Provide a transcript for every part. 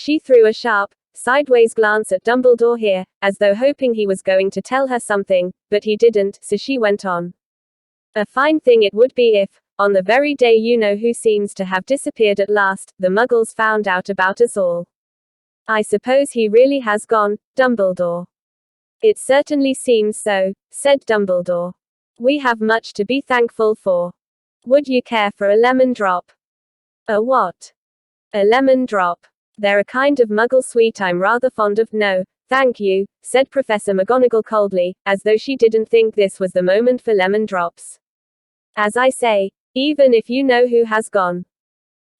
She threw a sharp, sideways glance at Dumbledore here, as though hoping he was going to tell her something, but he didn't, so she went on. A fine thing it would be if, on the very day you-know-who seems to have disappeared at last, the Muggles found out about us all. I suppose he really has gone, Dumbledore. It certainly seems so, said Dumbledore. We have much to be thankful for. Would you care for a lemon drop? A what? A lemon drop. They're a kind of Muggle sweet I'm rather fond of. No, thank you, said Professor McGonagall coldly, as though she didn't think this was the moment for lemon drops. As I say, even if you know who has gone.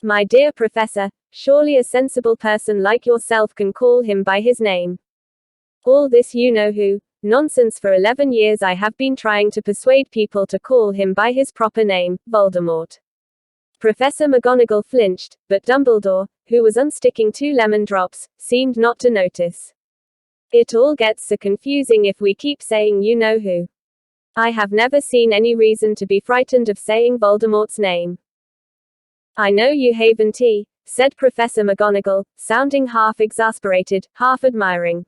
My dear Professor, surely a sensible person like yourself can call him by his name. All this you-know-who nonsense. For 11 years I have been trying to persuade people to call him by his proper name, Voldemort. Professor McGonagall flinched, but Dumbledore, who was unsticking 2 lemon drops, seemed not to notice. It all gets so confusing if we keep saying you-know-who. I have never seen any reason to be frightened of saying Voldemort's name. I know you haven't, said Professor McGonagall, sounding half exasperated, half admiring.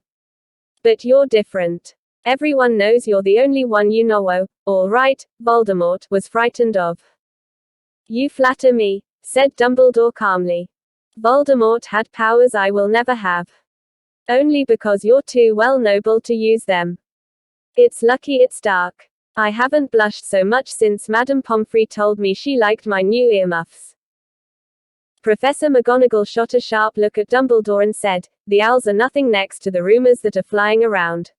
But you're different. Everyone knows you're the only one you know, all right, Voldemort was frightened of. You flatter me, said Dumbledore calmly. Voldemort had powers I will never have. Only because you're too well noble to use them. It's lucky it's dark. I haven't blushed so much since Madame Pomfrey told me she liked my new earmuffs. Professor McGonagall shot a sharp look at Dumbledore and said, the owls are nothing next to the rumors that are flying around.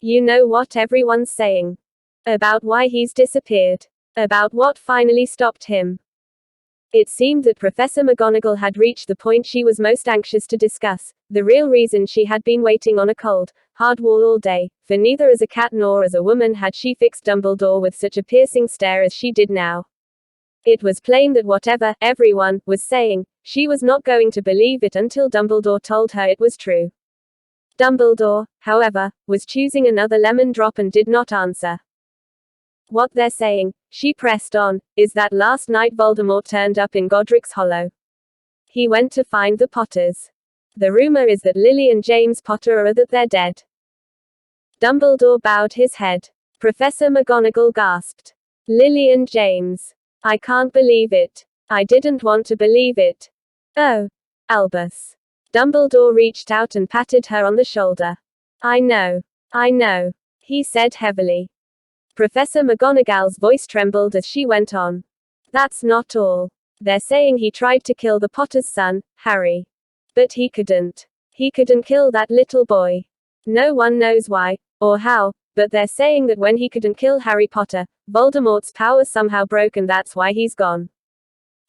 You know what everyone's saying? About why he's disappeared. About what finally stopped him. It seemed that Professor McGonagall had reached the point she was most anxious to discuss, the real reason she had been waiting on a cold, hard wall all day, for neither as a cat nor as a woman had she fixed Dumbledore with such a piercing stare as she did now. It was plain that whatever everyone was saying, she was not going to believe it until Dumbledore told her it was true. Dumbledore, however, was choosing another lemon drop and did not answer. What they're saying, she pressed on, is that last night Voldemort turned up in Godric's Hollow. He went to find the Potters. The rumor is that Lily and James Potter are that they're dead. Dumbledore bowed his head. Professor McGonagall gasped. Lily and James. I can't believe it. I didn't want to believe it. Oh, Albus. Dumbledore reached out and patted her on the shoulder. I know, he said heavily. Professor McGonagall's voice trembled as she went on. That's not all. They're saying he tried to kill the Potter's son, Harry. But he couldn't. He couldn't kill that little boy. No one knows why, or how, but they're saying that when he couldn't kill Harry Potter, Voldemort's power somehow broke and that's why he's gone.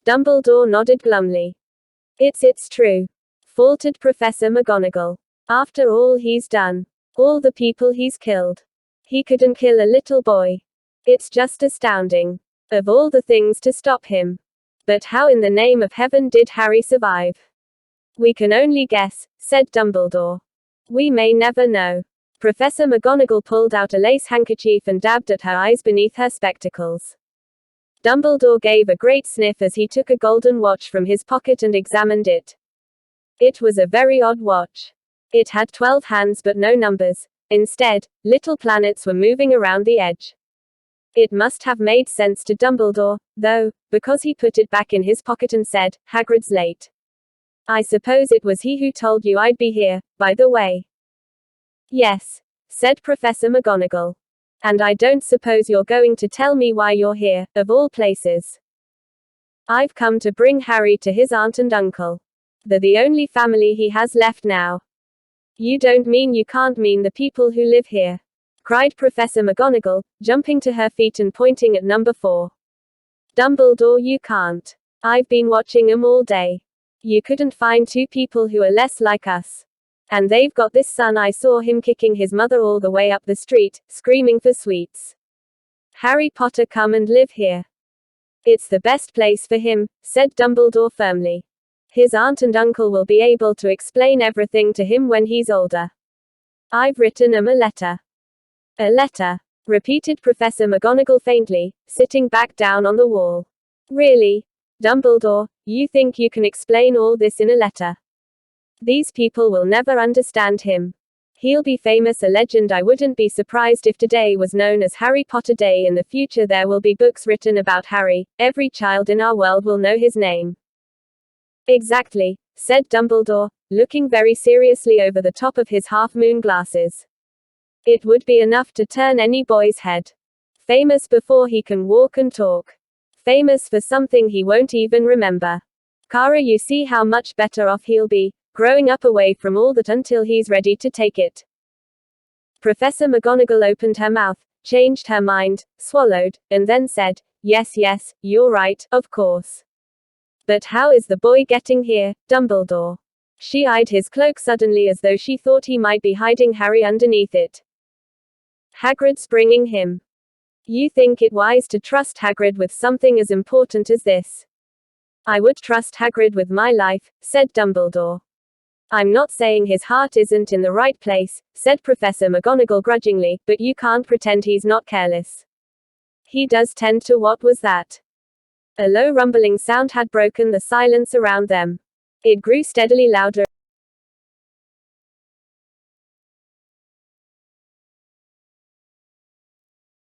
Dumbledore nodded glumly. It's true, faltered Professor McGonagall. After all he's done. All the people he's killed. He couldn't kill a little boy. It's just astounding. Of all the things to stop him. But how in the name of heaven did Harry survive? We can only guess, said Dumbledore. We may never know. Professor McGonagall pulled out a lace handkerchief and dabbed at her eyes beneath her spectacles. Dumbledore gave a great sniff as he took a golden watch from his pocket and examined it. It was a very odd watch. It had 12 hands but no numbers. Instead, little planets were moving around the edge. It must have made sense to Dumbledore, though, because he put it back in his pocket and said, Hagrid's late. I suppose it was he who told you I'd be here, by the way. Yes, said Professor McGonagall. And I don't suppose you're going to tell me why you're here, of all places. I've come to bring Harry to his aunt and uncle. They're the only family he has left now. You don't mean you can't mean the people who live here, cried Professor McGonagall, jumping to her feet and pointing at number 4. Dumbledore, you can't. I've been watching 'em all day. You couldn't find 2 people who are less like us. And they've got this son. I saw him kicking his mother all the way up the street, screaming for sweets. Harry Potter come and live here. It's the best place for him, said Dumbledore firmly. His aunt and uncle will be able to explain everything to him when he's older. I've written 'em a letter. A letter, repeated Professor McGonagall faintly, sitting back down on the wall. Really? Dumbledore, you think you can explain all this in a letter? These people will never understand him. He'll be famous, a legend. I wouldn't be surprised if today was known as Harry Potter Day. In the future there will be books written about Harry. Every child in our world will know his name. Exactly, said Dumbledore, looking very seriously over the top of his half-moon glasses. It would be enough to turn any boy's head. Famous before he can walk and talk. Famous for something he won't even remember. Kara, you see how much better off he'll be, growing up away from all that until he's ready to take it. Professor McGonagall opened her mouth, changed her mind, swallowed, and then said, yes, you're right, of course. But how is the boy getting here, Dumbledore? She eyed his cloak suddenly as though she thought he might be hiding Harry underneath it. Hagrid's bringing him. You think it wise to trust Hagrid with something as important as this? I would trust Hagrid with my life, said Dumbledore. I'm not saying his heart isn't in the right place, said Professor McGonagall grudgingly, but you can't pretend he's not careless. He does tend to. What was that? A low rumbling sound had broken the silence around them. It grew steadily louder.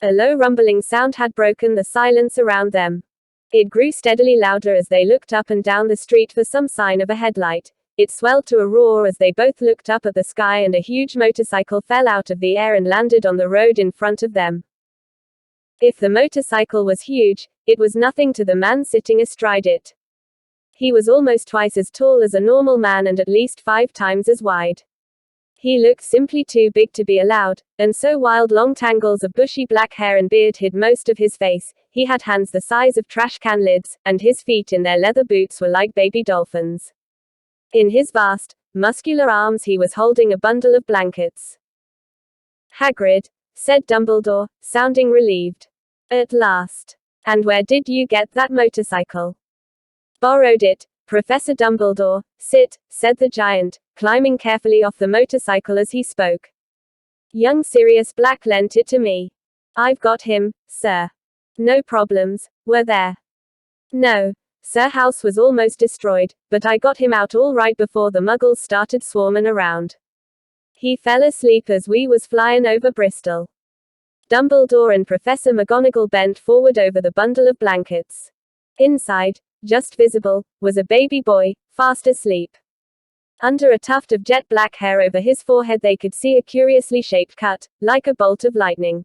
A low rumbling sound had broken the silence around them. It grew steadily louder as they looked up and down the street for some sign of a headlight. It swelled to a roar as they both looked up at the sky, and a huge motorcycle fell out of the air and landed on the road in front of them. If the motorcycle was huge, it was nothing to the man sitting astride it. He was almost twice as tall as a normal man and at least 5 times as wide. He looked simply too big to be allowed, and so wild long tangles of bushy black hair and beard hid most of his face. He had hands the size of trash can lids, and his feet in their leather boots were like baby dolphins. In his vast, muscular arms he was holding a bundle of blankets. Hagrid, said Dumbledore, sounding relieved. At last. And where did you get that motorcycle? Borrowed it, Professor Dumbledore. Sit, said the giant, climbing carefully off the motorcycle as he spoke. Young Sirius Black lent it to me. I've got him, sir. No problems, were there? No. Sir, house was almost destroyed, but I got him out all right before the muggles started swarming around. He fell asleep as we was flying over Bristol. Dumbledore and Professor McGonagall bent forward over the bundle of blankets. Inside, just visible, was a baby boy, fast asleep. Under a tuft of jet black hair over his forehead they could see a curiously shaped cut, like a bolt of lightning.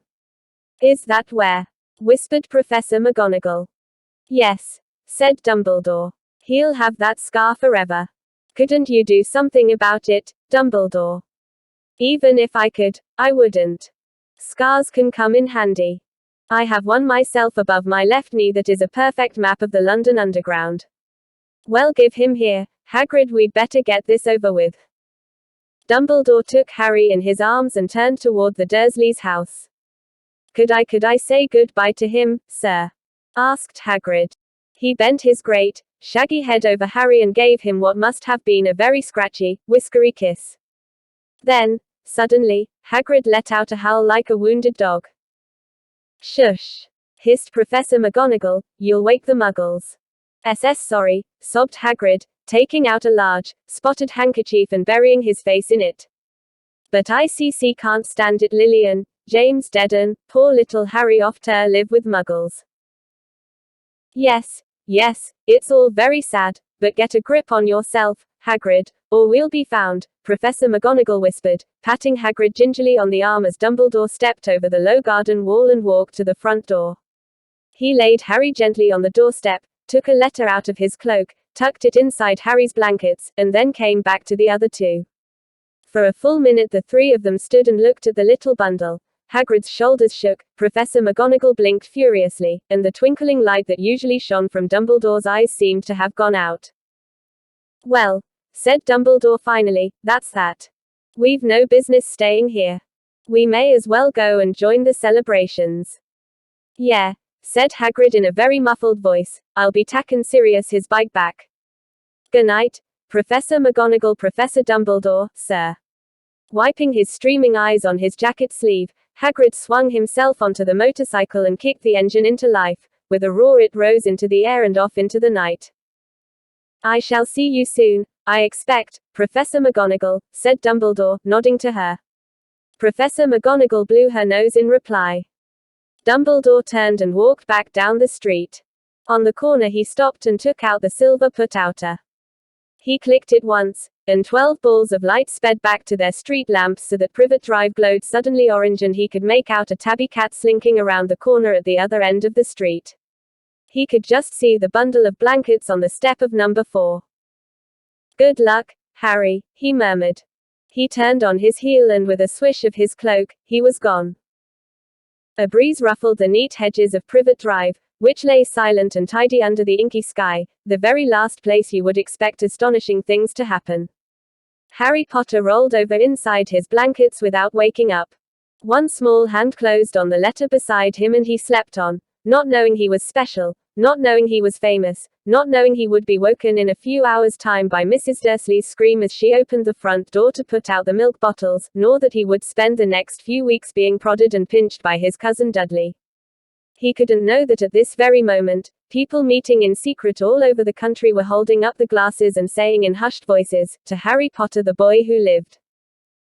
Is that where? Whispered Professor McGonagall. Yes, said Dumbledore. He'll have that scar forever. Couldn't you do something about it, Dumbledore? Even if I could, I wouldn't. Scars can come in handy. I have one myself above my left knee that is a perfect map of the London Underground. Well, give him here, Hagrid, we'd better get this over with. Dumbledore took Harry in his arms and turned toward the Dursleys' house. Could I say goodbye to him, sir? Asked Hagrid. He bent his great, shaggy head over Harry and gave him what must have been a very scratchy, whiskery kiss. Then, suddenly, Hagrid let out a howl like a wounded dog. Shush! Hissed Professor McGonagall, you'll wake the muggles. Sorry, sobbed Hagrid, taking out a large, spotted handkerchief and burying his face in it. But ICC can't stand it, Lillian. James dead, poor little Harry off to live with muggles. Yes, it's all very sad, but get a grip on yourself, Hagrid, or we'll be found, Professor McGonagall whispered, patting Hagrid gingerly on the arm as Dumbledore stepped over the low garden wall and walked to the front door. He laid Harry gently on the doorstep, took a letter out of his cloak, tucked it inside Harry's blankets, and then came back to the other two. For a full minute the three of them stood and looked at the little bundle. Hagrid's shoulders shook, Professor McGonagall blinked furiously, and the twinkling light that usually shone from Dumbledore's eyes seemed to have gone out. Well, said Dumbledore finally, that's that. We've no business staying here. We may as well go and join the celebrations. Yeah, said Hagrid in a very muffled voice, I'll be tackin' Sirius his bike back. Good night, Professor McGonagall. Professor Dumbledore, sir. Wiping his streaming eyes on his jacket sleeve, Hagrid swung himself onto the motorcycle and kicked the engine into life. With a roar it rose into the air and off into the night. I shall see you soon, I expect, Professor McGonagall, said Dumbledore, nodding to her. Professor McGonagall blew her nose in reply. Dumbledore turned and walked back down the street. On the corner he stopped and took out the silver put-outer. He clicked it once, and 12 balls of light sped back to their street lamps so that Privet Drive glowed suddenly orange and he could make out a tabby cat slinking around the corner at the other end of the street. He could just see the bundle of blankets on the step of number 4. Good luck, Harry, he murmured. He turned on his heel and with a swish of his cloak, he was gone. A breeze ruffled the neat hedges of Privet Drive, which lay silent and tidy under the inky sky, the very last place you would expect astonishing things to happen. Harry Potter rolled over inside his blankets without waking up. One small hand closed on the letter beside him and he slept on, not knowing he was special, not knowing he was famous, not knowing he would be woken in a few hours' time by Mrs. Dursley's scream as she opened the front door to put out the milk bottles, nor that he would spend the next few weeks being prodded and pinched by his cousin Dudley. He couldn't know that at this very moment, people meeting in secret all over the country were holding up the glasses and saying in hushed voices, "To Harry Potter the boy who lived."